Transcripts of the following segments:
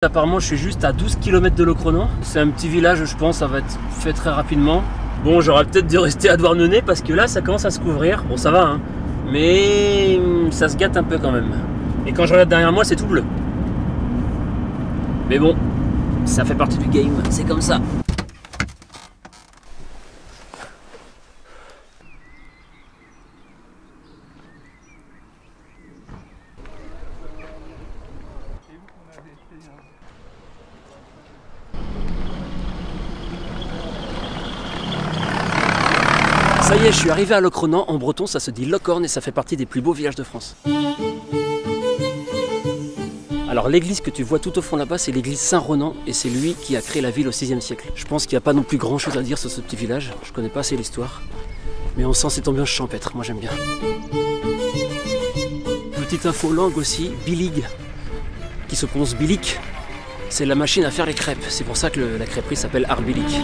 Apparemment je suis juste à 12 km de Locronan. C'est un petit village, je pense, ça va être fait très rapidement. Bon, j'aurais peut-être dû rester à Douarnenez parce que là ça commence à se couvrir. Bon, ça va hein, mais ça se gâte un peu quand même. Et quand je regarde derrière moi, c'est tout bleu. Mais bon, ça fait partie du game, c'est comme ça. Ça y est, je suis arrivé à Locronan. En breton, ça se dit Locorne et ça fait partie des plus beaux villages de France. Alors l'église que tu vois tout au fond là-bas, c'est l'église Saint-Ronan et c'est lui qui a créé la ville au 6e siècle. Je pense qu'il n'y a pas non plus grand chose à dire sur ce petit village, je connais pas assez l'histoire. Mais on sent cette ambiance champêtre, moi j'aime bien. Petite info langue aussi, bilig, qui se prononce bilic, c'est la machine à faire les crêpes. C'est pour ça que la crêperie s'appelle Arbilic.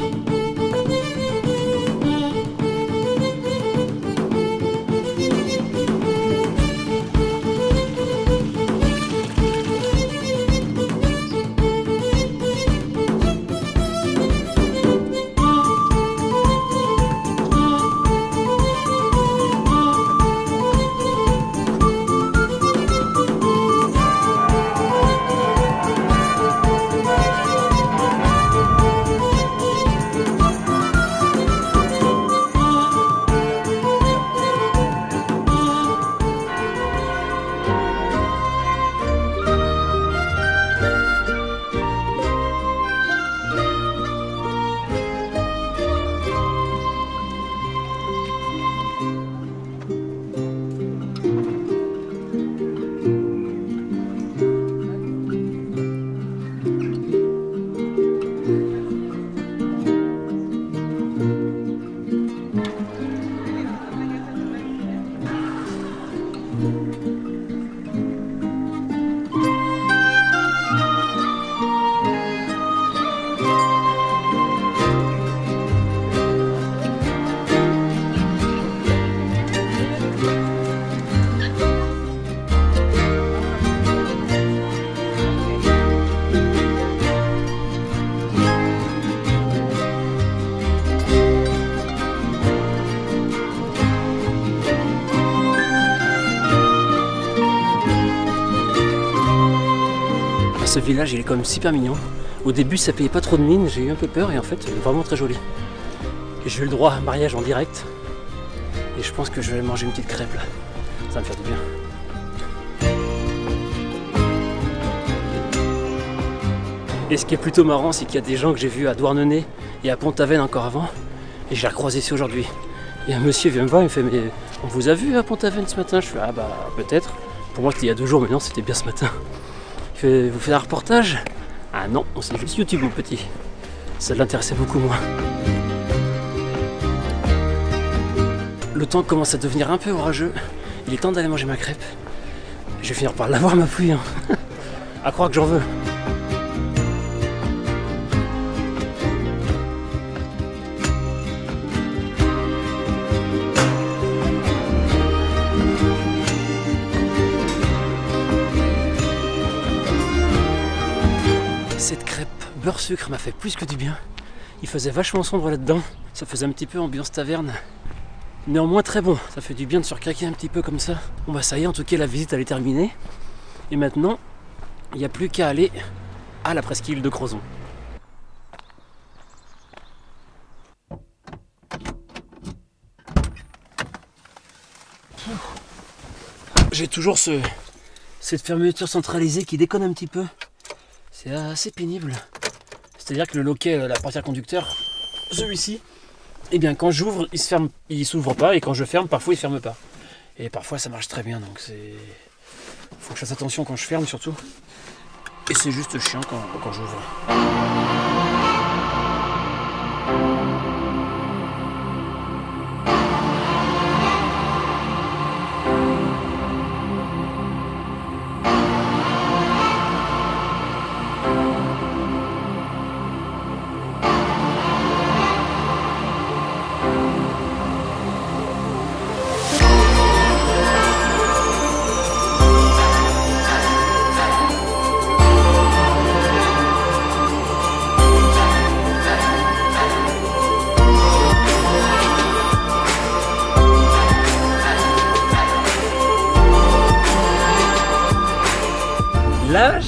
Ce village il est quand même super mignon. Au début ça payait pas trop de mine, j'ai eu un peu peur et en fait il est vraiment très joli. Et j'ai eu le droit à un mariage en direct. Et je pense que je vais aller manger une petite crêpe là. Ça va me faire du bien. Et ce qui est plutôt marrant, c'est qu'il y a des gens que j'ai vus à Douarnenez et à Pont-Aven encore avant. Et je l'ai recroisé ici aujourd'hui. Et un monsieur vient me voir, il me fait mais on vous a vu à Pont-Aven ce matin? Je fais ah bah peut-être. Pour moi c'était il y a 2 jours, mais non c'était bien ce matin. Il fait, vous faites un reportage? Ah non, c'est juste YouTube mon petit. Ça l'intéressait beaucoup moins. Le temps commence à devenir un peu orageux. Il est temps d'aller manger ma crêpe. Je vais finir par l'avoir ma pluie. Hein. À croire que j'en veux. Cette crêpe beurre sucre m'a fait plus que du bien. Il faisait vachement sombre là-dedans. Ça faisait un petit peu ambiance taverne. Néanmoins très bon. Ça fait du bien de se recraquer un petit peu comme ça. Bon bah ça y est, en tout cas la visite elle est terminée. Et maintenant, il n'y a plus qu'à aller à la presqu'île de Crozon. J'ai toujours cette fermeture centralisée qui déconne un petit peu. C'est assez pénible. C'est-à-dire que le loquet, la portière conducteur, celui-ci, eh bien quand j'ouvre, il se ferme, il s'ouvre pas, et quand je ferme, parfois il ferme pas. Et parfois ça marche très bien, donc c'est. Faut que je fasse attention quand je ferme surtout. Et c'est juste chiant quand j'ouvre.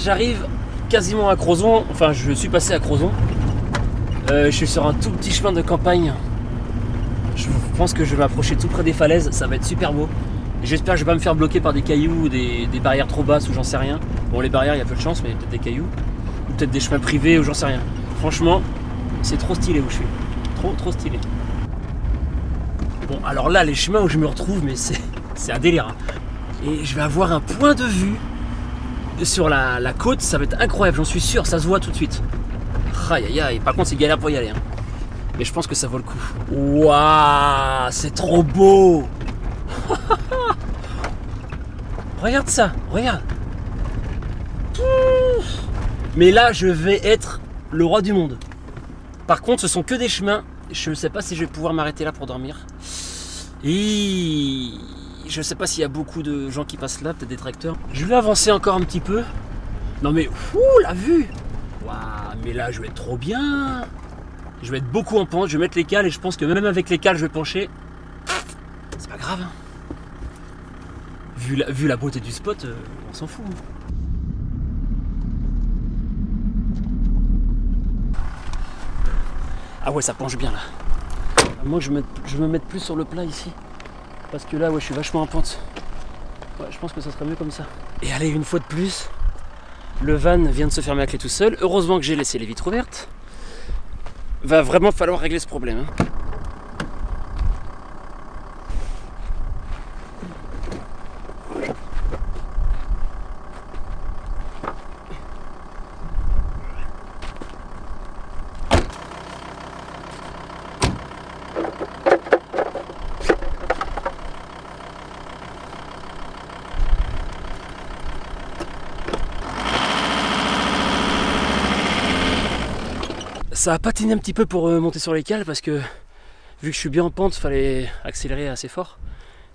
j'arrive quasiment à Crozon, enfin je suis passé à Crozon. Je suis sur un tout petit chemin de campagne. Je pense que je vais m'approcher tout près des falaises, ça va être super beau. J'espère que je vais pas me faire bloquer par des cailloux ou des barrières trop basses ou j'en sais rien. Bon, les barrières, il y a peu de chance, mais peut-être des cailloux. Ou peut-être des chemins privés ou j'en sais rien. Franchement, c'est trop stylé où je suis. Trop stylé. Bon, alors là, les chemins où je me retrouve, mais c'est un délire. Hein. Et je vais avoir un point de vue sur la côte, ça va être incroyable, j'en suis sûr, ça se voit tout de suite. Aïe aïe aïe, par contre c'est galère pour y aller. Hein. Mais je pense que ça vaut le coup. Waouh, c'est trop beau. Regarde ça, regarde. Mais là, je vais être le roi du monde. Par contre, ce sont que des chemins. Je ne sais pas si je vais pouvoir m'arrêter là pour dormir. Et je ne sais pas s'il y a beaucoup de gens qui passent là, peut-être des tracteurs. Je vais avancer encore un petit peu. Non mais, la vue. Waouh, mais là, je vais être trop bien. Je vais être beaucoup en pente, je vais mettre les cales et je pense que même avec les cales, je vais pencher. C'est pas grave. Hein. Vu la beauté du spot, on s'en fout. Ah ouais, ça penche bien là. Moi, je me mette plus sur le plat ici. Parce que là, ouais, je suis vachement en pente. Ouais, je pense que ça serait mieux comme ça. Et allez, une fois de plus, le van vient de se fermer à clé tout seul. Heureusement que j'ai laissé les vitres ouvertes. Va vraiment falloir régler ce problème. Hein. Ça a patiné un petit peu pour monter sur les cales parce que vu que je suis bien en pente, il fallait accélérer assez fort.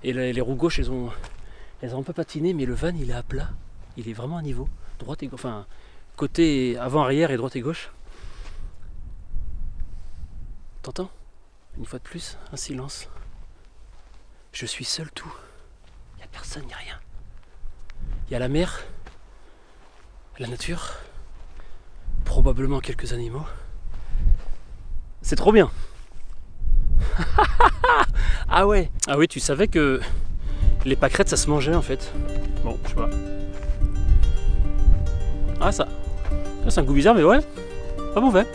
Et les roues gauches, elles ont un peu patiné, mais le van il est à plat. Il est vraiment à niveau. Droite et gauche, enfin côté avant-arrière et droite et gauche. T'entends? Une fois de plus, un silence. Je suis seul tout. Il n'y a personne, il n'y a rien. Il y a la mer, la nature, probablement quelques animaux. C'est trop bien. Ah ouais. Ah oui, tu savais que les pâquerettes ça se mangeait en fait. Bon, je sais pas. Ah ça c'est un goût bizarre mais ouais, pas mauvais.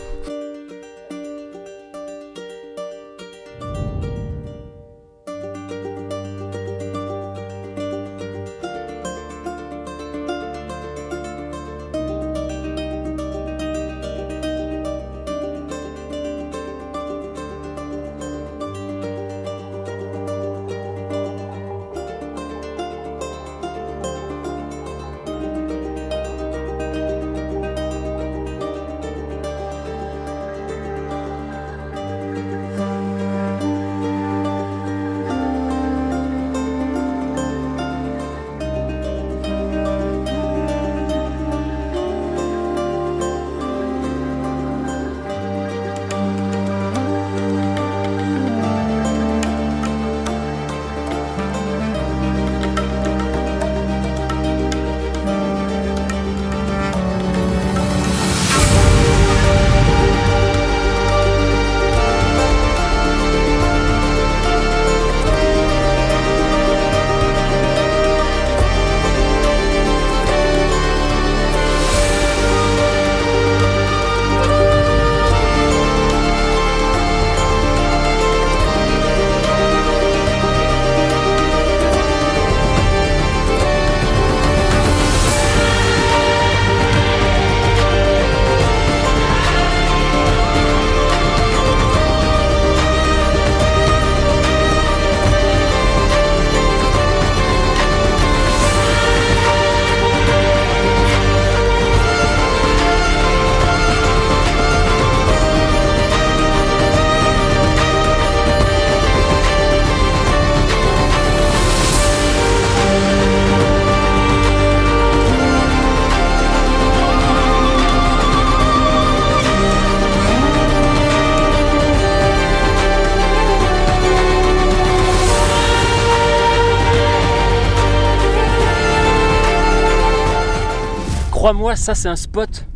crois-moi, ça c'est un spot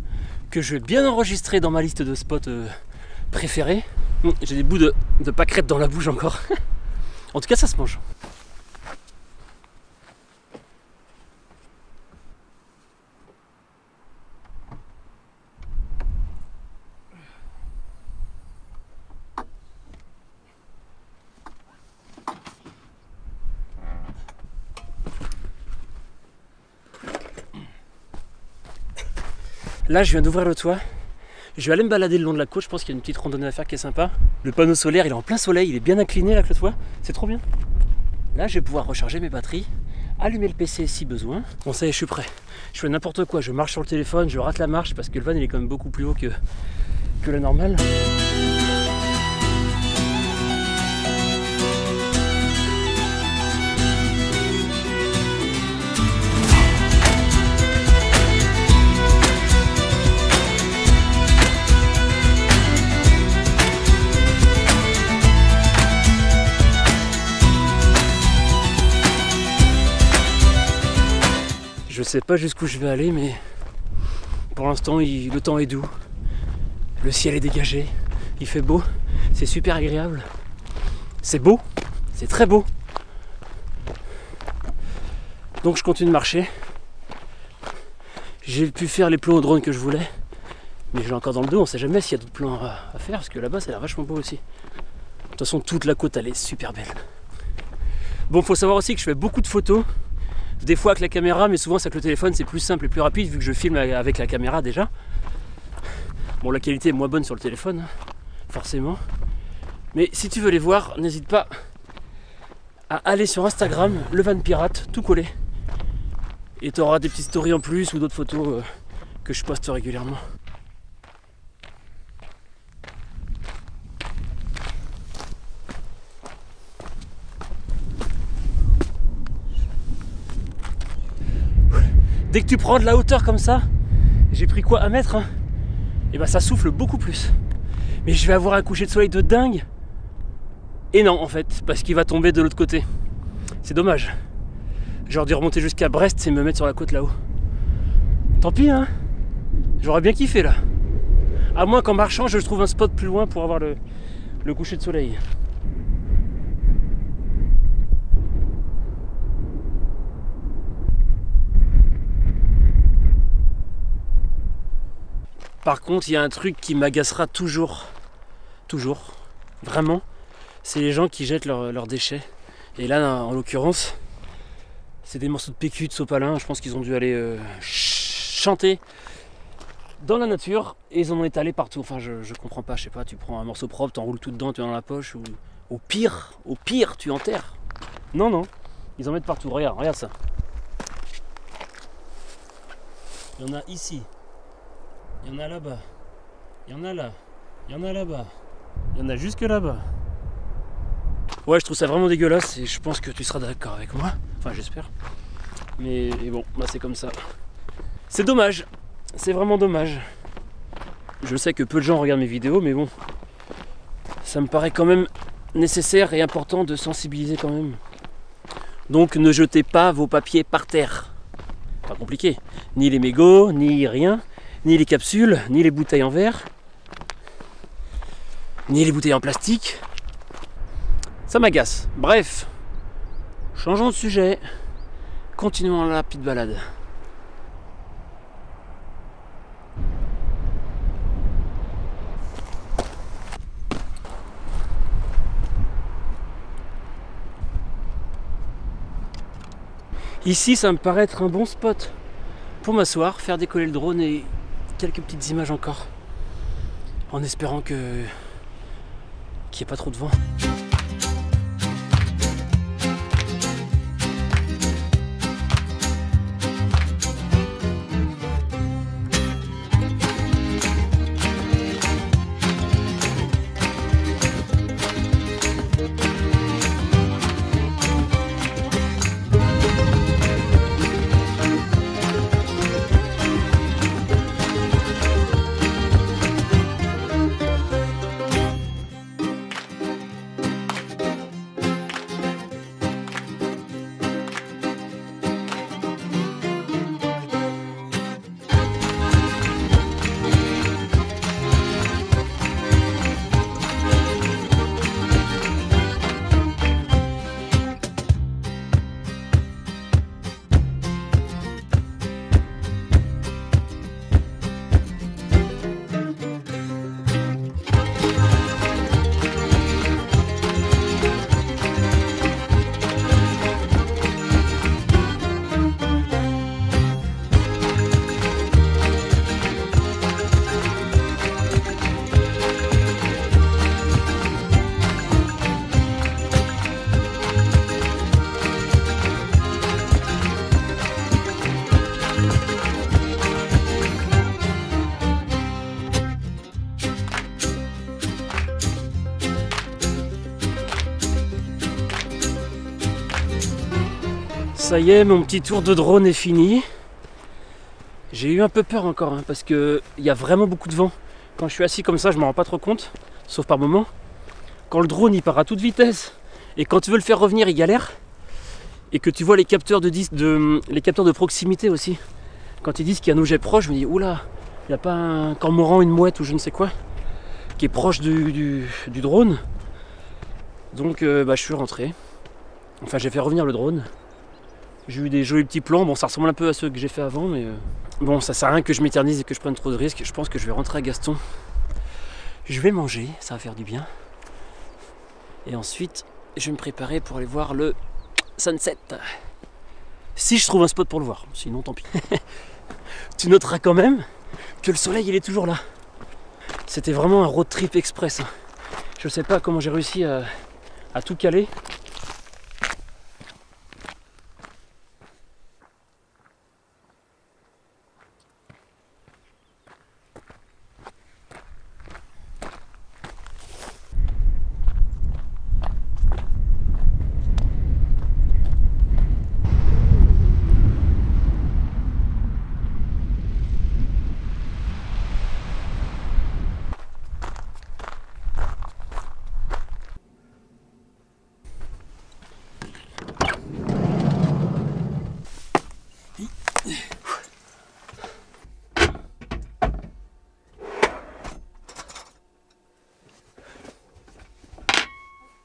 que je vais bien enregistrer dans ma liste de spots préférés. J'ai des bouts de pâquerettes dans la bouche encore. En tout cas, ça se mange. Là, je viens d'ouvrir le toit. Je vais aller me balader le long de la côte. Je pense qu'il y a une petite randonnée à faire qui est sympa. Le panneau solaire, il est en plein soleil. Il est bien incliné là que le toit. C'est trop bien. Là, je vais pouvoir recharger mes batteries, allumer le PC si besoin. Bon, ça y est, je suis prêt. Je fais n'importe quoi. Je marche sur le téléphone, je rate la marche parce que le van il est quand même beaucoup plus haut que la normale. Je sais pas jusqu'où je vais aller, mais pour l'instant le temps est doux, le ciel est dégagé, il fait beau, c'est super agréable, c'est beau, c'est très beau. Donc je continue de marcher. J'ai pu faire les plans au drone que je voulais, mais j'ai encore dans le dos, on sait jamais s'il y a d'autres plans à faire, parce que là-bas ça a l'air vachement beau aussi. De toute façon toute la côte elle est super belle. Bon, faut savoir aussi que je fais beaucoup de photos. Des fois avec la caméra, mais souvent c'est avec le téléphone, c'est plus simple et plus rapide vu que je filme avec la caméra déjà. Bon, la qualité est moins bonne sur le téléphone, forcément. Mais si tu veux les voir, n'hésite pas à aller sur Instagram, le van pirate, tout collé. Et tu auras des petites stories en plus ou d'autres photos que je poste régulièrement. Dès que tu prends de la hauteur comme ça, j'ai pris quoi, 1 mètre hein, et ben ça souffle beaucoup plus. Mais je vais avoir un coucher de soleil de dingue. Et non en fait, parce qu'il va tomber de l'autre côté. C'est dommage. J'aurais dû remonter jusqu'à Brest et me mettre sur la côte là-haut. Tant pis hein. J'aurais bien kiffé là. À moins qu'en marchant je trouve un spot plus loin pour avoir le coucher de soleil. Par contre, il y a un truc qui m'agacera toujours, vraiment, c'est les gens qui jettent leurs déchets. Et là, en l'occurrence, c'est des morceaux de PQ, de sopalin, je pense qu'ils ont dû aller chanter dans la nature et ils en ont étalé partout. Enfin, je comprends pas, je sais pas, tu prends un morceau propre, t'enroules tout dedans, tu es dans la poche, ou au pire, tu enterres. Non, ils en mettent partout, regarde ça. Il y en a ici. Il y en a là-bas, il y en a là, il y en a là-bas, il y en a jusque là-bas. Ouais, je trouve ça vraiment dégueulasse et je pense que tu seras d'accord avec moi. Enfin, j'espère. Mais bon, bah c'est comme ça. C'est dommage, c'est vraiment dommage. Je sais que peu de gens regardent mes vidéos, mais bon, ça me paraît quand même nécessaire et important de sensibiliser quand même. Donc ne jetez pas vos papiers par terre. Pas compliqué. Ni les mégots, ni rien. Ni les capsules, ni les bouteilles en verre, ni les bouteilles en plastique. Ça m'agace. Bref, changeons de sujet. Continuons la petite balade. Ici, ça me paraît être un bon spot pour m'asseoir, faire décoller le drone et quelques petites images encore, en espérant qu'il n'y ait pas trop de vent. Ça y est, mon petit tour de drone est fini. J'ai eu un peu peur encore, hein, parce qu'il y a vraiment beaucoup de vent. Quand je suis assis comme ça, je ne m'en rends pas trop compte, sauf par moment. Quand le drone il part à toute vitesse, et quand tu veux le faire revenir, il galère. Et que tu vois les capteurs les capteurs de proximité aussi. Quand ils disent qu'il y a un objet proche, je me dis, oula, il n'y a pas un cormoran, une mouette ou je ne sais quoi, qui est proche du drone. Donc je suis rentré. Enfin, j'ai fait revenir le drone. J'ai eu des jolis petits plans. Bon, ça ressemble un peu à ceux que j'ai fait avant, mais bon, ça sert à rien que je m'éternise et que je prenne trop de risques. Je pense que je vais rentrer à Gaston. Je vais manger, ça va faire du bien. Et ensuite, je vais me préparer pour aller voir le sunset. Si je trouve un spot pour le voir, sinon tant pis. Tu noteras quand même que le soleil il est toujours là. C'était vraiment un road trip express. Je sais pas comment j'ai réussi à tout caler.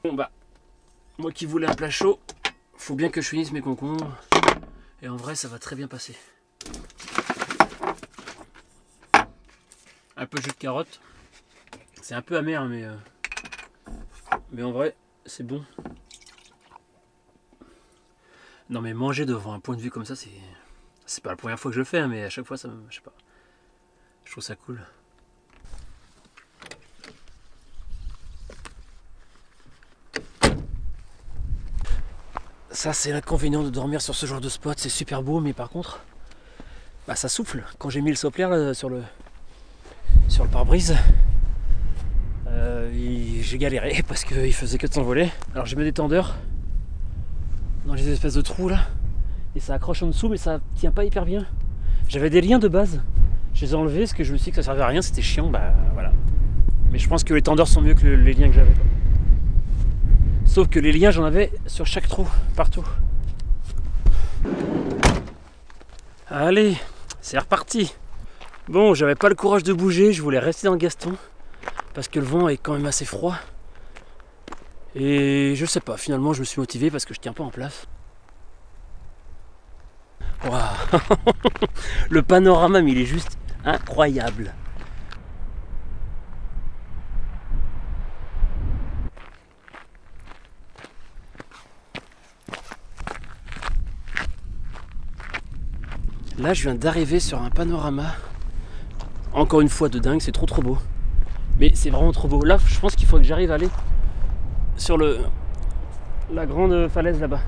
Bon bah, moi qui voulais un plat chaud, faut bien que je finisse mes concombres. Et en vrai, ça va très bien passer. Un peu de jus de carotte. C'est un peu amer, mais en vrai, c'est bon. Non mais manger devant un point de vue comme ça, c'est pas la première fois que je le fais, mais à chaque fois, ça me, je sais pas. Je trouve ça cool. Ça, c'est l'inconvénient de dormir sur ce genre de spot. C'est super beau, mais par contre, bah, ça souffle. Quand j'ai mis le sopler sur le pare-brise, j'ai galéré parce qu'il faisait que de s'envoler. Alors j'ai mis des tendeurs dans les espèces de trous là, et ça accroche en dessous, mais ça tient pas hyper bien. J'avais des liens de base, je les ai enlevés parce que je me suis dit que ça servait à rien, c'était chiant, bah voilà. Mais je pense que les tendeurs sont mieux que les liens que j'avais. Sauf que les liens, j'en avais sur chaque trou, partout. Allez, c'est reparti. Bon, j'avais pas le courage de bouger, je voulais rester dans Gaston, parce que le vent est quand même assez froid. Et je sais pas, finalement je me suis motivé parce que je tiens pas en place. Waouh. Le panorama, mais il est juste incroyable. Là, je viens d'arriver sur un panorama. Encore une fois de dingue, c'est trop beau. Mais c'est vraiment trop beau. Là, je pense qu'il faut que j'arrive à aller sur la grande falaise là-bas.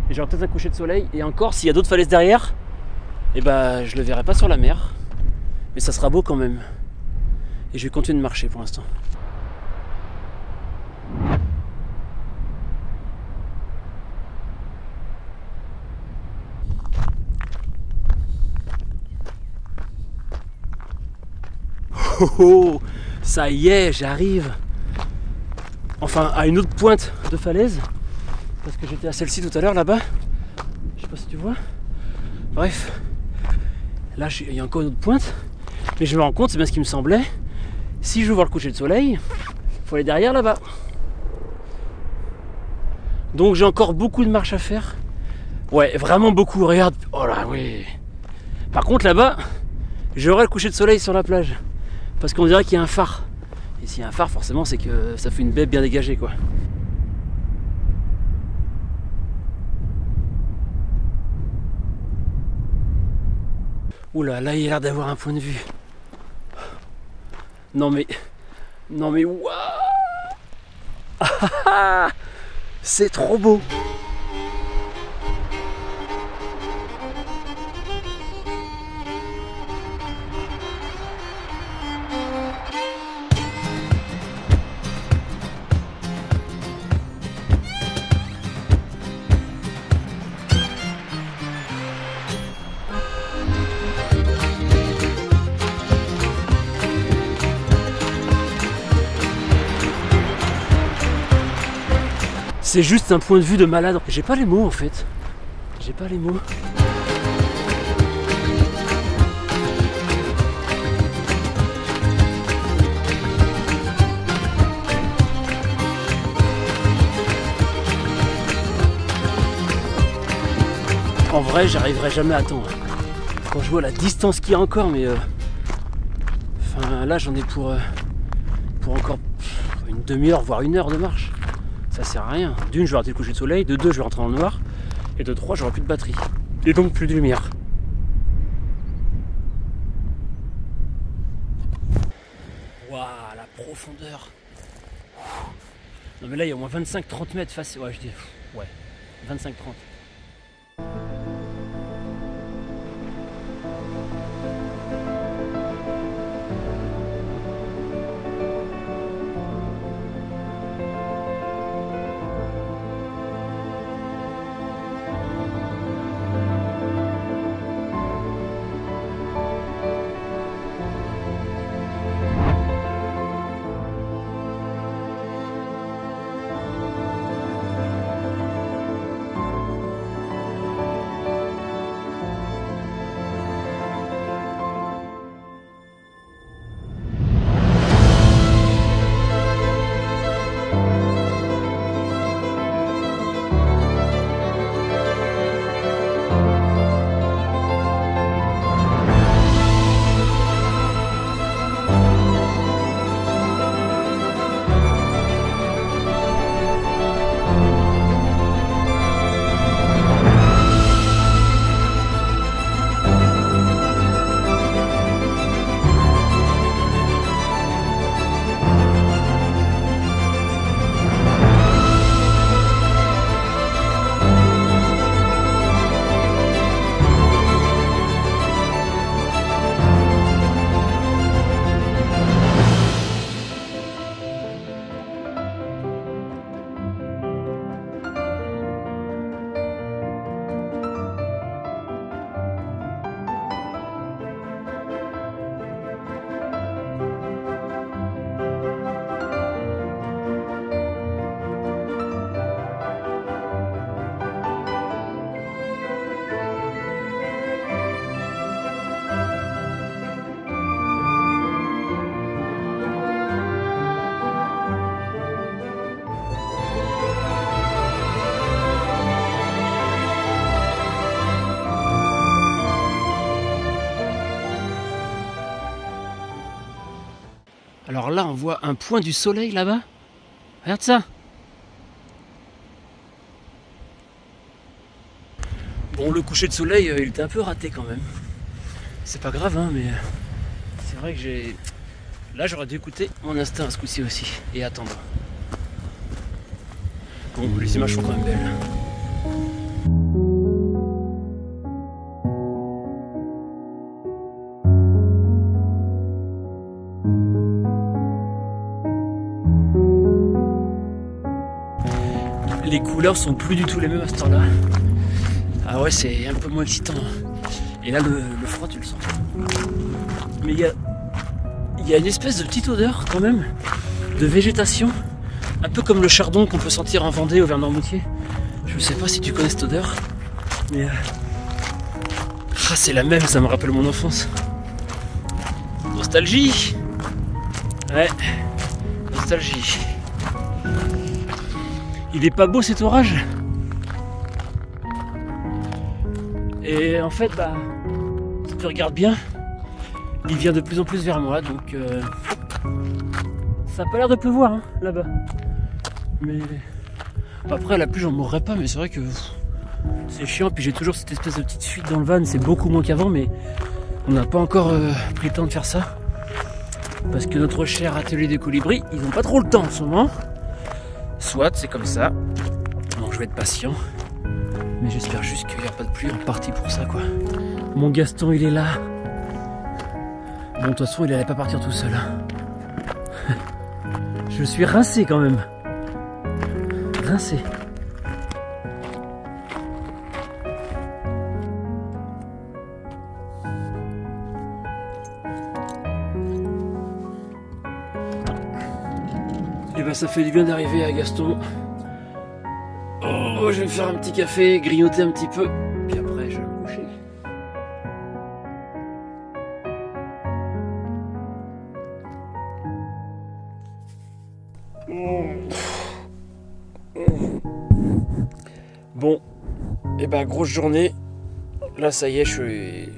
Et j'aurai peut-être un coucher de soleil. Et encore, s'il y a d'autres falaises derrière, et bah, je le verrai pas sur la mer. Mais ça sera beau quand même. Et je vais continuer de marcher pour l'instant. Oh, oh, ça y est, j'arrive. Enfin, à une autre pointe de falaise. Parce que j'étais à celle-ci tout à l'heure là-bas. Je sais pas si tu vois. Bref. Là, il y a encore une autre pointe. Mais je me rends compte, c'est bien ce qui me semblait. Si je veux voir le coucher de soleil, il faut aller derrière là-bas. Donc j'ai encore beaucoup de marche à faire. Ouais, vraiment beaucoup. Regarde. Oh là, oui. Par contre, là-bas, j'aurai le coucher de soleil sur la plage. Parce qu'on dirait qu'il y a un phare. Et s'il y a un phare, forcément, c'est que ça fait une baie bien dégagée, quoi. Oula, là, il a l'air d'avoir un point de vue. Non mais... Non mais... Waouh. C'est trop beau. C'est juste un point de vue de malade. J'ai pas les mots en fait. J'ai pas les mots. En vrai, j'arriverai jamais à temps. Quand je vois la distance qu'il y a encore, mais enfin là j'en ai pour encore une demi-heure, voire une heure de marche. Ça sert à rien. D'une, je vais rater le coucher de soleil. De deux, je vais rentrer dans le noir. Et de trois, j'aurai plus de batterie. Et donc plus de lumière. Waouh, la profondeur. Non mais là il y a au moins 25-30 mètres face. Ouais, je dis. Ouais, 25-30. Alors là, on voit un point du soleil là-bas. Regarde ça. Bon, le coucher de soleil, il était un peu raté quand même. C'est pas grave, hein, mais c'est vrai que j'ai... Là, j'aurais dû écouter mon instinct à ce coup-ci aussi et attendre. Bon, les images sont quand même belles. Les couleurs sont plus du tout les mêmes à ce temps-là. Ah ouais, c'est un peu moins excitant. Et là, le froid, tu le sens. Mais il y a une espèce de petite odeur quand même de végétation, un peu comme le chardon qu'on peut sentir en Vendée, au Vernois-Moutier. Je sais pas si tu connais cette odeur, mais c'est la même, ça me rappelle mon enfance. Nostalgie. Ouais, nostalgie. Il est pas beau cet orage. Et en fait, bah, si tu regardes bien, il vient de plus en plus vers moi, donc ça a pas l'air de pleuvoir hein, là-bas. Mais après, la pluie, j'en mourrais pas, mais c'est vrai que c'est chiant. Puis j'ai toujours cette espèce de petite fuite dans le van, c'est beaucoup moins qu'avant, mais on n'a pas encore pris le temps de faire ça. Parce que notre cher atelier des colibris, ils n'ont pas trop le temps en ce moment. Soit, c'est comme ça. Donc je vais être patient. Mais j'espère juste qu'il n'y a pas de pluie en partie pour ça, quoi. Mon Gaston, il est là. Bon, de toute façon, il n'allait pas partir tout seul. Je suis rincé quand même. Rincé. Et ben ça fait du bien d'arriver à Gaston. Oh, je vais me faire un petit café, grignoter un petit peu, puis après je vais me coucher. Bon, et ben grosse journée. Là ça y est, je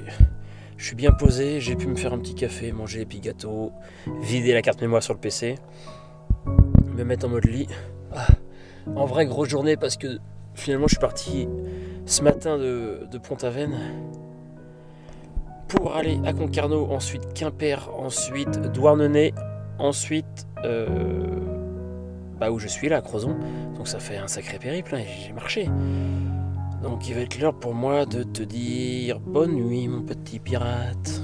suis bien posé, j'ai pu me faire un petit café, manger des petits gâteaux, vider la carte mémoire sur le PC, me mettre en mode lit. En vrai grosse journée parce que finalement je suis parti ce matin de Pont-Aven pour aller à Concarneau, ensuite Quimper, ensuite Douarnenez, ensuite où je suis là à Crozon. Donc ça fait un sacré périple, hein, j'ai marché. Donc il va être l'heure pour moi de te dire bonne nuit mon petit pirate.